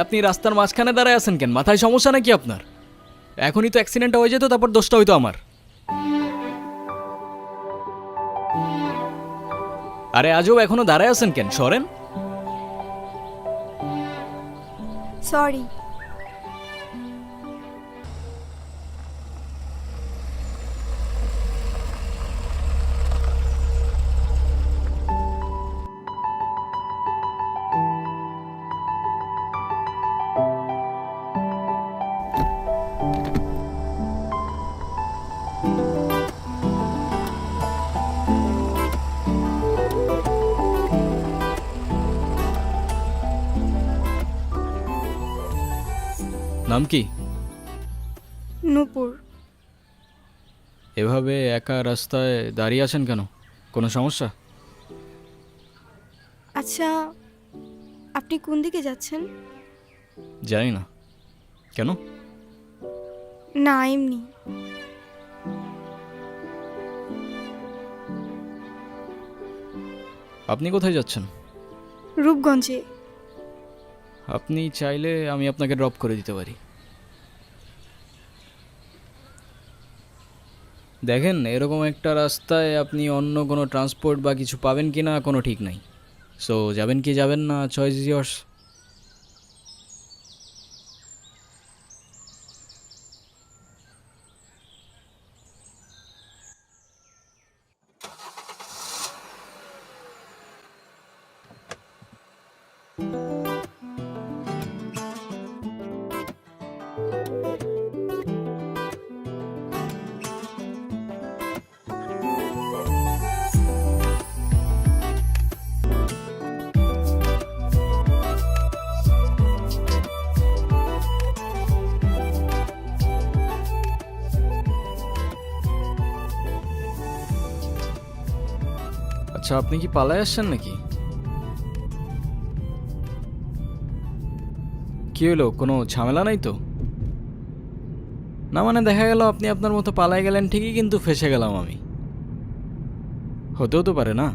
আপনি রাস্তার মাঝখানে দাঁড়ায় আছেন কেন? মাথায় সমস্যা নাকি আপনার? এখনই তো অ্যাক্সিডেন্ট হয়ে যেত, তারপর দোষটা হইতো আমার। আরে আজও এখনো দাঁড়ায় আছেন কেন? সরেন। সরি। নাম কি? নূপুর। এভাবে একা রাস্তায় দাঁড়িয়ে আছেন কেন? কোনো সমস্যা? আচ্ছা, আপনি কোন দিকে যাচ্ছেন? জানি না। কেন? না, এমনি। আপনি কোথায় যাচ্ছেন? রূপগঞ্জে। আপনি চাইলে আমি আপনাকে ড্রপ করে দিতে পারি। দেখেন, এরকম একটা রাস্তায় আপনি অন্য কোনো ট্রান্সপোর্ট বা কিছু পাবেন কি না কোনো ঠিক নাই। সো যাবেন কি যাবেন না, চয়েস ইজ ইয়ার্স। আচ্ছা, আপনি কি পালায় আসছেন নাকি? কি হলো, কোনো ঝামেলা নাই তো? না মানে দেখা গেল আপনি আপনার মতো পালায় গেলেন ঠিকই, কিন্তু ফেসে গেলাম আমি। হতেও তো পারে না?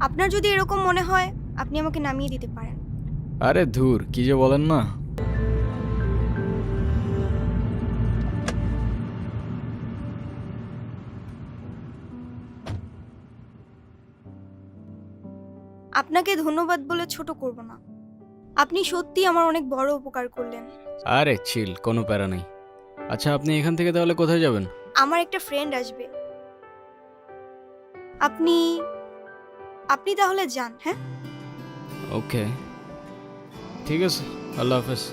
আপনার যদি এরকম মনে হয়, আপনি আমাকে নামিয়ে দিতে পারেন। আরে ধুর, কি যে বলেন না। আপনাকে ধন্যবাদ বলে ছোট করব না। আপনি সত্যি আমার অনেক বড় উপকার করলেন। আরে চিল, কোনো প্যারা নেই। আচ্ছা, আপনি এখান থেকে তাহলে কোথায় যাবেন? আমার একটা ফ্রেন্ড আসবে। আপনি আপনি তাহলে যান। হ্যাঁ, ওকে, ঠিক আছে, আল্লাহ হাফেজ।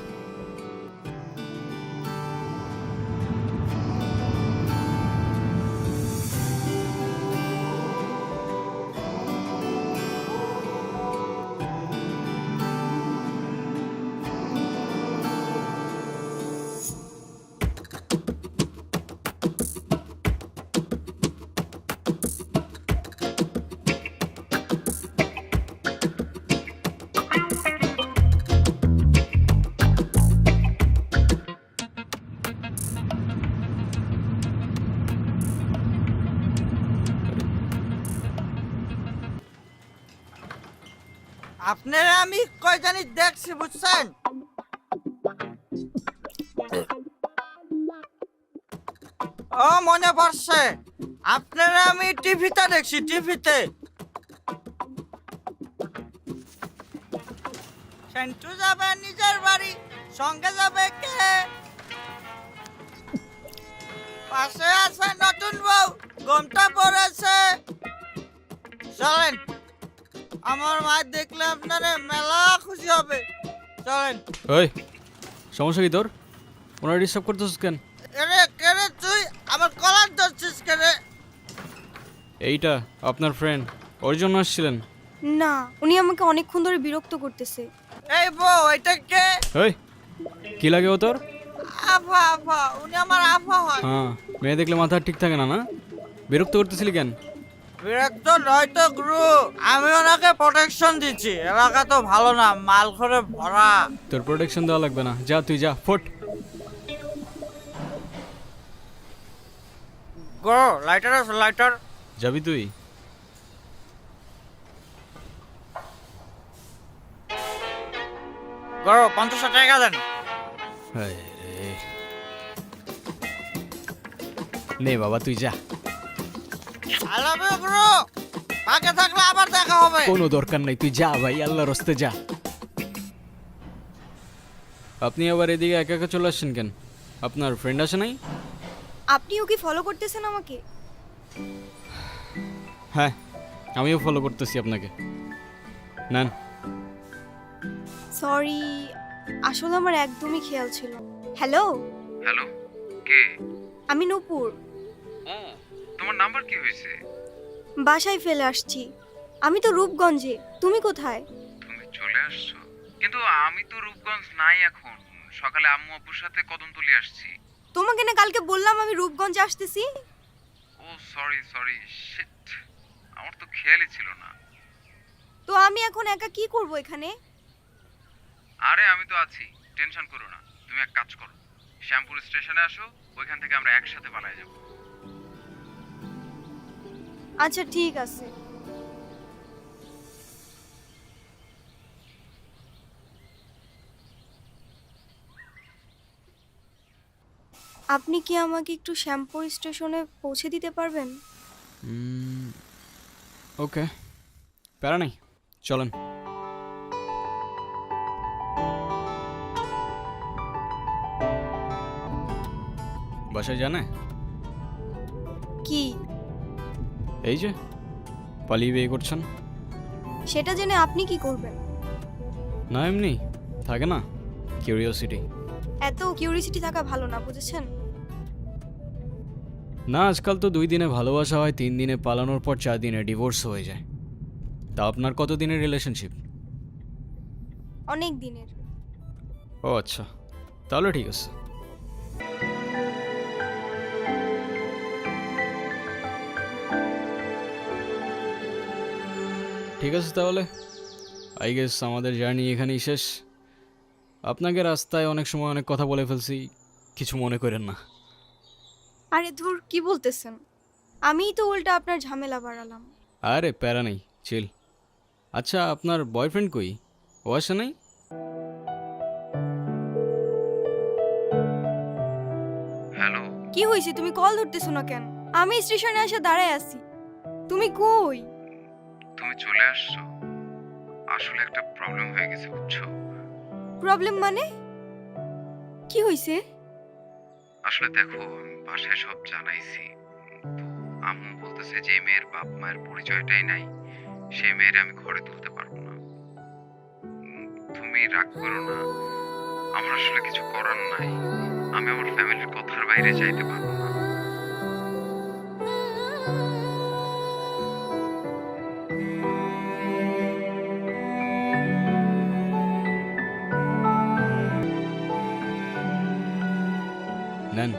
আপনারা আমি কয় জানি দেখছি, বুঝছেন? ও মনে পড়ছে, আপনারা আমি টিভিতে দেখছি, টিভিতে। সেন্টু যাবে নিজের বাড়ি, সঙ্গে যাবে কে? পাশে আছে নতুন বউ, ঘুমটা পড়েছে। চলেন, আমার মা দেখলে আপনারা মেলা খুশি হবে। চলেন। ওই, সমস্যা কি তোর? ওনারা ডিস্টার্ব করতেছিস কেন? এরে কেরে তুই আমার কলার ধরছিস কেরে? এইটা আপনার ফ্রেন্ড, ওর জন্য আসছিলেন? না, উনি আমাকে অনেকক্ষণ ধরে বিরক্ত করতেছে। এই বউ, এটা কে? ওই, কি লাগে ও তোর? আফা, আফা, উনি আমার আফা হয়। হ্যাঁ, মেয়ে দেখলে মাথা ঠিক থাকে না, না? বিরক্ত করতেছিলি কেন? বিরক্ত নয় তো গুরু, আমি ওনাকে প্রোটেকশন দিচ্ছি। এলাকা তো ভালো না, মাল করে ভরা। তোর প্রোটেকশন দেওয়া লাগবে না, যা তুই যা, ফোট। গুরু, লাইটার আছে, লাইটার। যাবি তুই? গুরু 50 টাকা দেন। হায় রে। নে বাবা তুই যা, আই লাভ ইউ গুরু। আগে থাকলে আবার দেখা হবে। কোনো দরকার নেই, তুই যা ভাই, আল্লাহর রাস্তে যা। আপনি আবার এদিকে একা একা চলে আসছেন কেন? আপনার ফ্রেন্ড আছে নাই? আপনিও কি ফলো করতেছেন আমাকে? হ্যাঁ, আমিও ফলো করতেছি আপনাকে। নেন। সরি, আসলে আমার একদমই খেয়াল ছিল। হ্যালো, হ্যালো, কে? আমি নূপুর। ও, তোমার নাম্বার কি হয়েছে? বাসায় ফেলে আসছি। আমি তো রূপগঞ্জে, তুমি কোথায়? তুমি চলে আসছো? কিন্তু আমি তো রূপগঞ্জ নাই এখন। সকালে আম্মু আব্বুর সাথে কদমতলি আসছি। তোমাকে না কালকে বললাম আমি রূপগঞ্জে আসতেছি। ও সরি সরি, শিট, আমার তো খেয়ালই ছিল না। তো আমি এখন একা কি করব এখানে? আরে আমি তো আছি, টেনশন করো না। তুমি এক কাজ করো, শ্যামপুর স্টেশনে আসো, ওইখান থেকে আমরা একসাথে পালায়ে যাব। আচ্ছা ঠিক আছে। আপনি কি আমাকে একটু শ্যামপুর স্টেশনে পৌঁছে দিতে পারবেন? ওকে, প্যারা নেই, চলেন। বাসায় জানে কি? এই যে পালিয়ে বিয়ে করছেন। সেটা জেনে আপনি কি করবেন? না এমনি থাকে না কিউরিওসিটি। এত কিউরিসিটি থাকা ভালো না, বুঝেছেন? না, আজকাল তো 2 দিনে ভালোবাসা হয়, 3 দিনে পালানোর পর 4 দিনে ডিভোর্স হয়ে যায়। তা আপনার কত দিনের রিলেশনশিপ? অনেক দিনের। ও আচ্ছা, তাহলে ঠিক আছে। ঠিক আছে তাহলে, আই গেস আমাদের জার্নি এখানেই শেষ। আপনাকে রাস্তায় অনেক সময় অনেক কথা বলে ফেলছি, কিছু মনে করেন না। আরে ধুর, কি বলতেছেন? আমিই তো উল্টা আপনার ঝামেলা বাড়ালাম। আরে প্যারা নেই, চিল। আচ্ছা আপনার বয়ফ্রেন্ড কই? ও আসে নাই? হ্যালো, কি হয়েছে, তুমি কল ধরতেছো না কেন? আমি স্টেশনে এসে দাঁড়ায় আছি, তুমি কই? তুমি চলে আসছো? আসলে একটা প্রবলেম হয়ে গেছে, বুঝছো? প্রবলেম মানে? কি হয়েছে? আসলে দেখো, আমি বাসায় সব জানাইছি, তো আম্মু বলতেছে যে মেয়ের বাপ মায়ের পরিচয়টাই নাই, সেই মেয়ের আমি ঘরে তুলতে পারবো না। তুমি রাগ করো না, আমার আসলে কিছু করার নাই। আমি আমার ফ্যামিলির কথার বাইরে যাইতে পারবো না। নেন।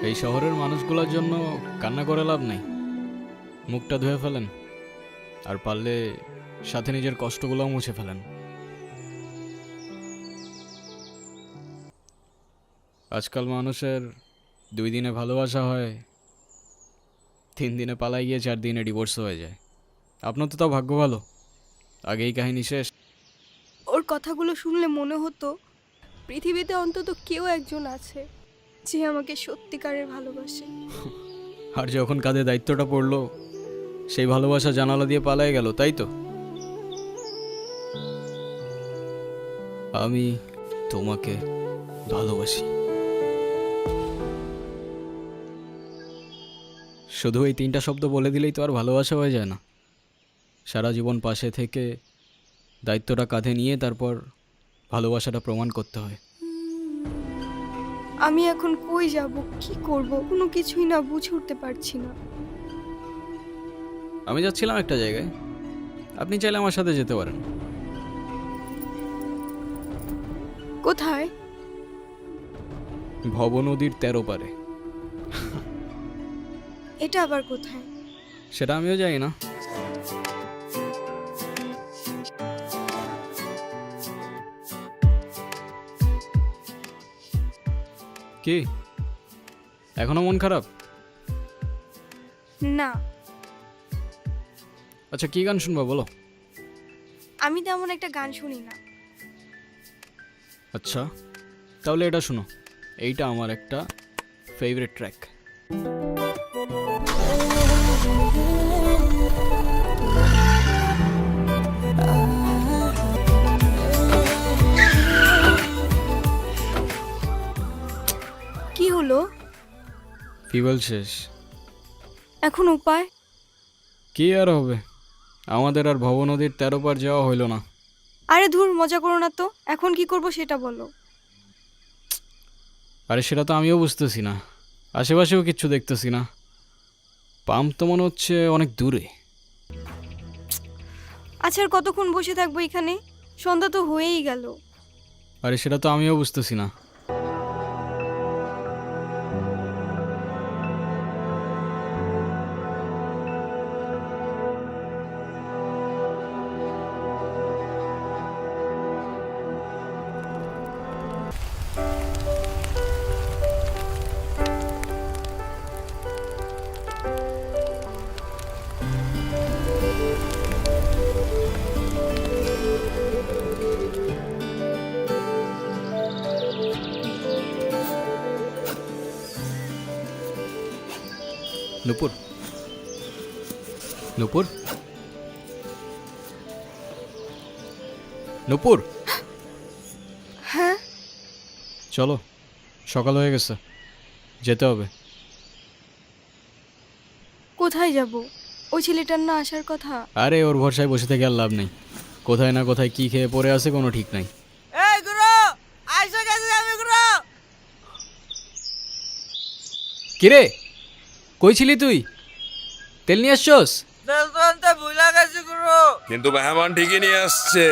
এই শহরের মানুষগুলোর জন্য কান্না করে লাভ নেই, মুখটা ধুয়ে ফেলেন, আর পারলে সাথে নিজের কষ্টগুলোও মুছে ফেলেন। আজকাল মানুষের 2 দিনে ভালোবাসা হয়, 3 দিনে পালাই গিয়ে 4 দিনে ডিভোর্স হয়ে যায়। আপনার তো তাও ভাগ্য ভালো, আগেই কাহিনী শেষ। ওর কথাগুলো শুনলে মনে হতো পৃথিবীতে অন্তত কেউ একজন আছে যে আমাকে সত্যিকারের ভালোবাসে। আর যখন কাঁধে দায়িত্বটা পড়লো, সেই ভালোবাসা জানালা দিয়ে পালায় গেল, তাই তো? আমি তোমাকে ভালোবাসি। শুধু এই 3টা শব্দ বলে দিলেই তো আর ভালোবাসা হয়ে যায় না। সারা জীবন পাশে থেকে দায়িত্বটা কাঁধে নিয়ে তারপর ভালোবাসাটা প্রমাণ করতে হয়। আমি এখন কই যাব, কি করব, কোনো কিছুই না বুঝে উঠতে পারছি না। আমি যাচ্ছিলাম একটা জায়গায়, আপনি চাইলে আমার সাথে যেতে পারেন। কোথায়? ভব নদীর 13 পারে। এটা আবার কোথায়? সেটা আমিও জানি না। কি এখনো মন খারাপ? না। আচ্ছা কি গান শুনবা বলো? আমি তেমন একটা গান শুনি না। আচ্ছা, তাহলে এটা শোনো, এইটা আমার একটা ফেভারিট ট্র্যাক। কি হলো? ফিউয়েল শেষ। এখন উপায়? কি আর হবে, আমাদের আর ভব নদীর 13 পার যাওয়া হইল না। আরে ধুর, মজা করো না তো। এখন কি করব সেটা বলো। আরে সেটা তো আমিও বুঝতেছি না, আশেপাশেও কিচ্ছু দেখতেছি না। পাম্প তো মনে হচ্ছে অনেক দূরে। আচ্ছা, আর কতক্ষণ বসে থাকবো এখানে? সন্ধ্যা তো হয়েই গেল। আরে সেটা তো আমিও বুঝতেছি না। নূপুর, নূপুর, নূপুর, হ্যাঁ, চলো, সকাল হয়ে গেছে, যেতে হবে। কোথায় যাব? ওই ছেলেটার না আসার কথা। আরে ওর ভরসায় বসে থেকে আর লাভ নেই, কোথায় না কোথায় কি খেয়ে পড়ে আছে কোনো ঠিক নাই। এই গুরু, আইসা গেছি আমি গুরু। কিরে, কই ছিলি তুই? তেল নিয়ে আসছস? তেল তো আনতে ভুলা গেছি গুরু। কিন্তু মেহমান ঠিকই নিয়ে আসছে।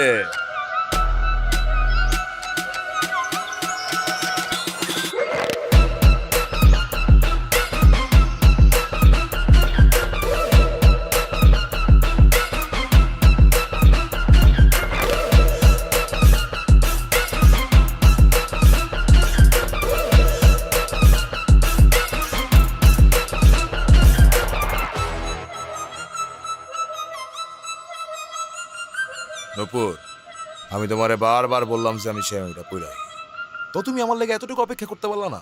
নূপুর, আমি তোমারে বারবার বললাম যে আমি শেরওয়ানিটা পইরাই, তো তুমি আমার লেগে এতটুকু অপেক্ষা করতে পারলা না?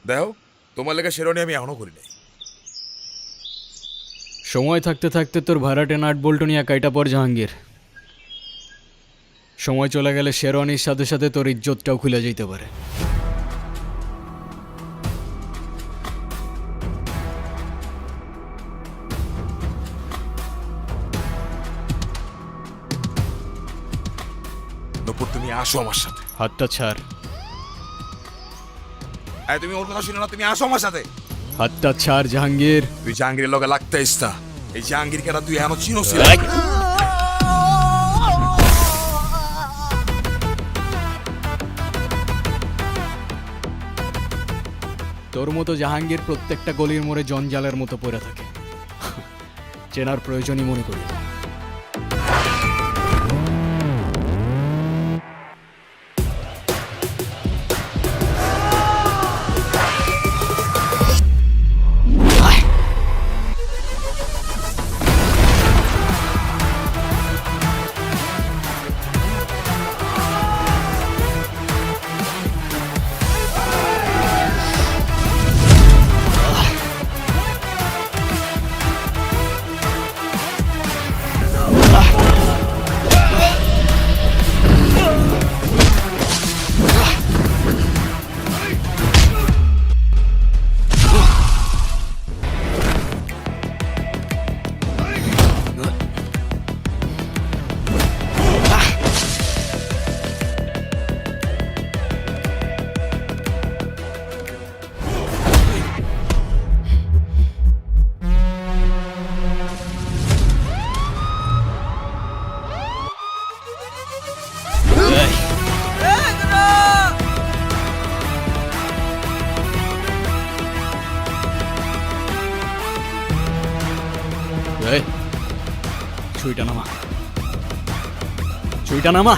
দেখো, তোমার লেগে শেরওয়ানি আমি এখনো করি নাই। সময় থাকতে থাকতে তোর ভাড়াটে নাট বল্টু নিয়ে কাইটা পর জাহাঙ্গীর। সময় চলে গেলে শেরওয়ানির সাথে সাথে তোর ইজ্জতটাও খুলে যেতে পারে। নূপুর, তুমি আসো আমার সাথে। হাতটা ছাড়, এই তুমি ওর কথা শুনো না, তুমি আসো আমার সাথে। হাতটা ছাড় জাহাঙ্গীর। তুই জাহাঙ্গীরের লগে লাগতে ইস্তা, এই জাহাঙ্গীর কেটা তুই এখনো চিনোস না। তোর মতো জাহাঙ্গীর প্রত্যেকটা গলির মোড়ে জঞ্জালের মতো পড়ে থাকে, চেনার প্রয়োজনই মনে করি না। এই, ছুরিটা নামা, ছুরিটা নামা।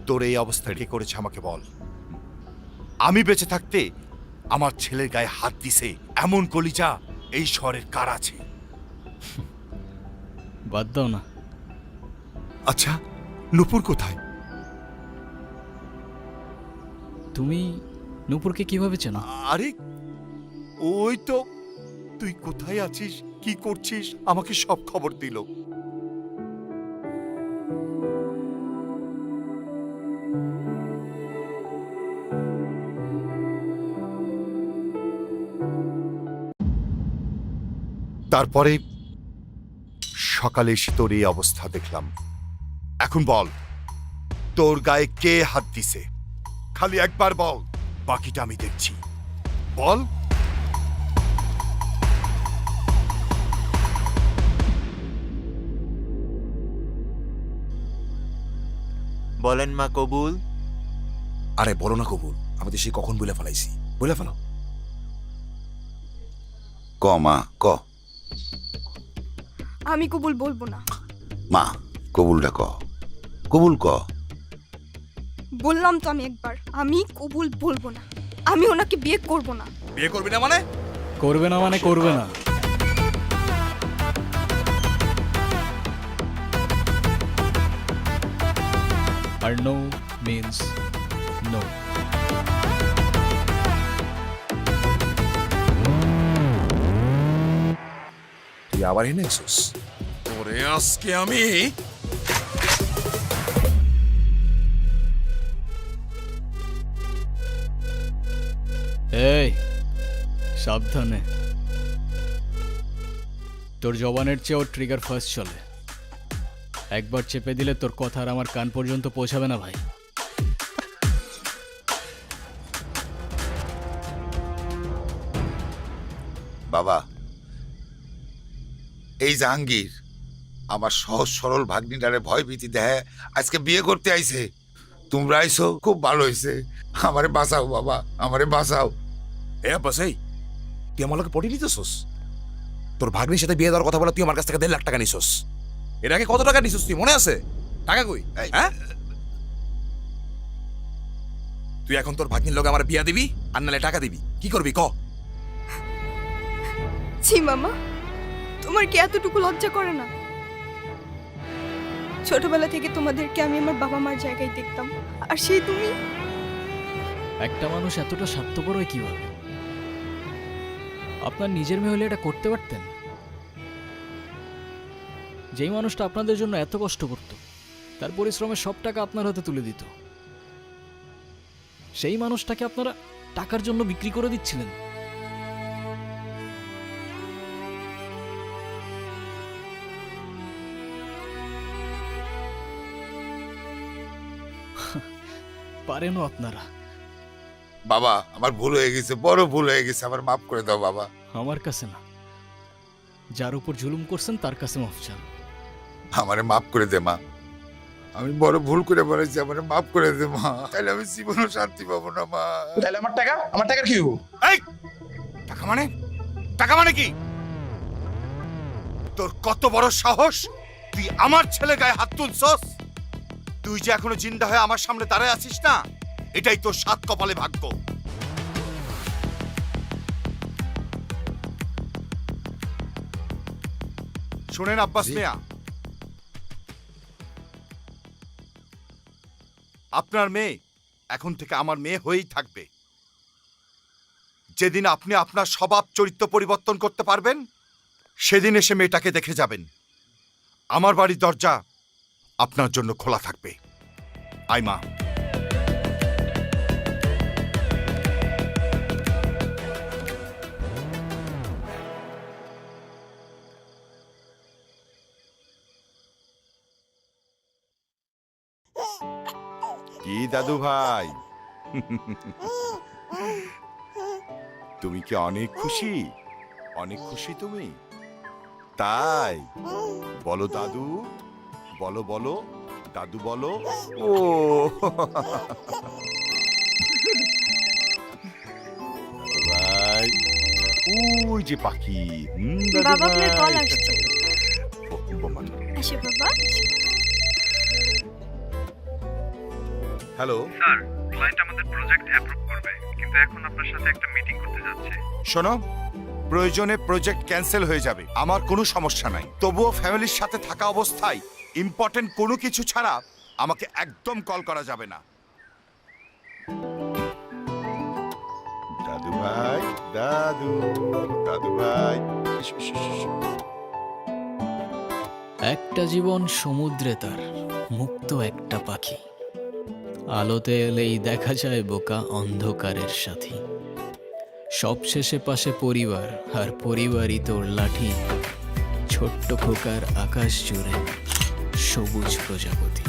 তোর এই অবস্থা কে করেছে আমাকে বল। আমি বেঁচে থাকতে আমার ছেলের গায়ে হাত দিছে এমন কলিজা এই শহরের কার আছে? বাদ দাও না। আচ্ছা, নুপুর কোথায়? তুমি নূপুরকে কিভাবে চেনো? আরে ওই তো, তুই কোথায় আছিস, কি করছিস, আমাকে সব খবর দিল। তারপরে সকালে এসে তোর এই অবস্থা দেখলাম। এখন বল, তোর গায়ে কে হাত দিছে? খালি একবার বল, বাকিটা আমি দেখছি। বল। বলেন মা কবুল। আরে বলো না কবুল, আমি তো সে কখন বলে ফেলাইছি। বলে ফেলো। ক মা ক। আমি কবুল বলবো না। মা কবুলটা ক, কবুল ক। বললাম তো আমি একবার, আমি কবুল বলবো না। আমি ওনাকে বিয়ে করব না। বিয়ে করবি না মানে? করবে না মানে করবে না। আর নো মিন্স নো। তুই আবার এনে এসোস? তোরে আজকে আমি এই সাবধানে। তোর জবানের চেয়ে ওর ট্রিগার ফার্স্ট চলে। একবার চেপে দিলে তোর কথা আর আমার কান পর্যন্ত পৌঁছাবে না ভাই। বাবা, এই জাহাঙ্গীর আমার সহজ সরল ভাগ্নিটারে ভয় ভীতি দেয় আজকে বিয়ে করতে আইছে। তোমরা আইছো খুব ভালো হয়েছে। আমারে বাঁচাও বাবা, আমারে বাঁচাও। এ বাসাই, তুই আমার লোকে পটি নিতেছস? তোর ভাগ্নির সাথে বিয়ে দেওয়ার কথা বলে তুই আমার কাছ থেকে 1.5 লাখ টাকা নিছস। এর আগে কত টাকা নিছস তুই মনে আছে? টাকা কই? হ্যাঁ, তুই এখন তোর ভাগ্নির লোক আমার বিয়া দিবি আর নালে টাকা দিবি, কি করবি ক? ছি মামা, তোমার কি এতটুকু লজ্জা করে না? ছোটবেলা থেকে তোমাদেরকে আমি আমার বাবা মার জায়গায় দেখতাম, আর সেই তুমি। একটা মানুষ এতটা স্বার্থপর হয় কিভাবে? আপনার নিজের মেয়ে হলে এটা করতে পারতেন? যেই মানুষটা আপনাদের জন্য এত কষ্ট করত, তার পরিশ্রমের সব টাকা আপনার হাতে তুলে দিত, সেই মানুষটাকে আপনারা টাকার জন্য বিক্রি করে দিচ্ছিলেন। পারেনও আপনারা। বাবা আমার ভুল হয়ে গেছে, বড় ভুল হয়ে গেছে, আমার মাফ করে দাও বাবা। আমার কাছে না, যার উপর জুলুম করছেন তার কাছে মাফ চান। আমারে মাফ করে দে মা, আমি বড় ভুল করে বলেছি, আমারে মাফ করে দে মা, তাহলে আমি জীবনও শান্তি পাবো না মা। তাহলে আমার টাকা, আমার টাকার কি হবো? এই টাকা মানে, টাকা মানে কি? তোর কত বড় সাহস, তুই আমার ছেলে গায়ে হাত তুলছস? তুই যে এখনো জিন্দা হয়ে আমার সামনে দাঁড়ায় আছিস না, এটাই তোর সাত কপালে ভাগ্য। শুনেন আব্বাস মিয়া, আপনার মেয়ে এখন থেকে আমার মেয়ে হয়েই থাকবে। যেদিন আপনি আপনার স্বভাব চরিত্র পরিবর্তন করতে পারবেন, সেদিন এসে মেয়েটাকে দেখে যাবেন। আমার বাড়ির দরজা আপনার জন্য খোলা থাকবে। আই মা। কি দাদু ভাই, তুমি কি অনেক খুশি? অনেক খুশি তুমি? তাই বলো দাদু, বলো বলো দাদু বলো। ও ভাই, ওই যে পাখি। দাদু বাবা, আপনার কল ভাই। আসছে। ও, বোমা। আসে বাবা। হ্যালো স্যার ক্লায়েন্ট আমাদের প্রজেক্ট অ্যাপ্রুভ করবে কিন্তু এখন আপনার সাথে একটা মিটিং করতে যাচ্ছে। শোনো, প্রয়োজনে প্রজেক্ট ক্যান্সেল হয়ে যাবে, আমার কোনো সমস্যা নাই। তবুও ফ্যামিলির সাথে থাকা অবস্থায় ইম্পর্টেন্ট কোনো কিছু ছাড়া আমাকে একদম কল করা যাবে না। দাদু ভাই, দাদু, দাদু ভাই। একটা জীবন সমুদ্রে তার মুক্ত একটা পাখি, আলোতে এলেই দেখা যায় বোকা অন্ধকারের সাথী। সবশেষে পাশে পরিবার, আর পরিবারই তোর লাঠি। ছোট্ট খোকার আকাশ জুড়ে সবুজ প্রজাপতি।